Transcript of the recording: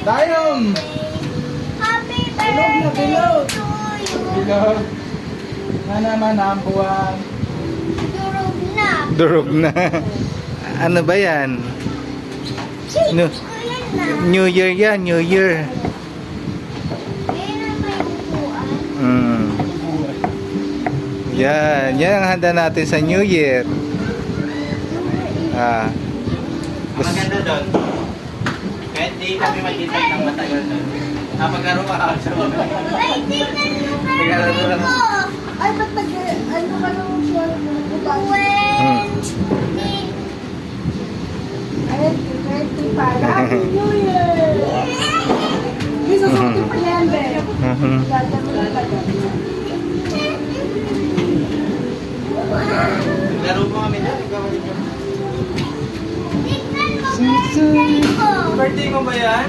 Dayong! Happy Bilog na birthday bilog! to you. Bilog! Na naman ang buwan. Durog na. Durog na. Ano ba yan? No. Ko yan na. New Year yan, New Year. Ayun na may upuan. Mm. Yan ang handa natin sa New Year. Ah. Ang maganda doon, kahit di kami magkita ng matagal doon, napaglaro ka ako sa mga. Ay, tingnan mo ka Naglalaro lang. ko. Ay, ba't ano ka nung siya? Ay, 20 para. Happy New Year! May susutin pa yan, be. Mhm. Ganda mo lang pala. Laro po kami doon, ikaw ulit yun. Tingnan mo birthday ko. Birthday mo ba yan?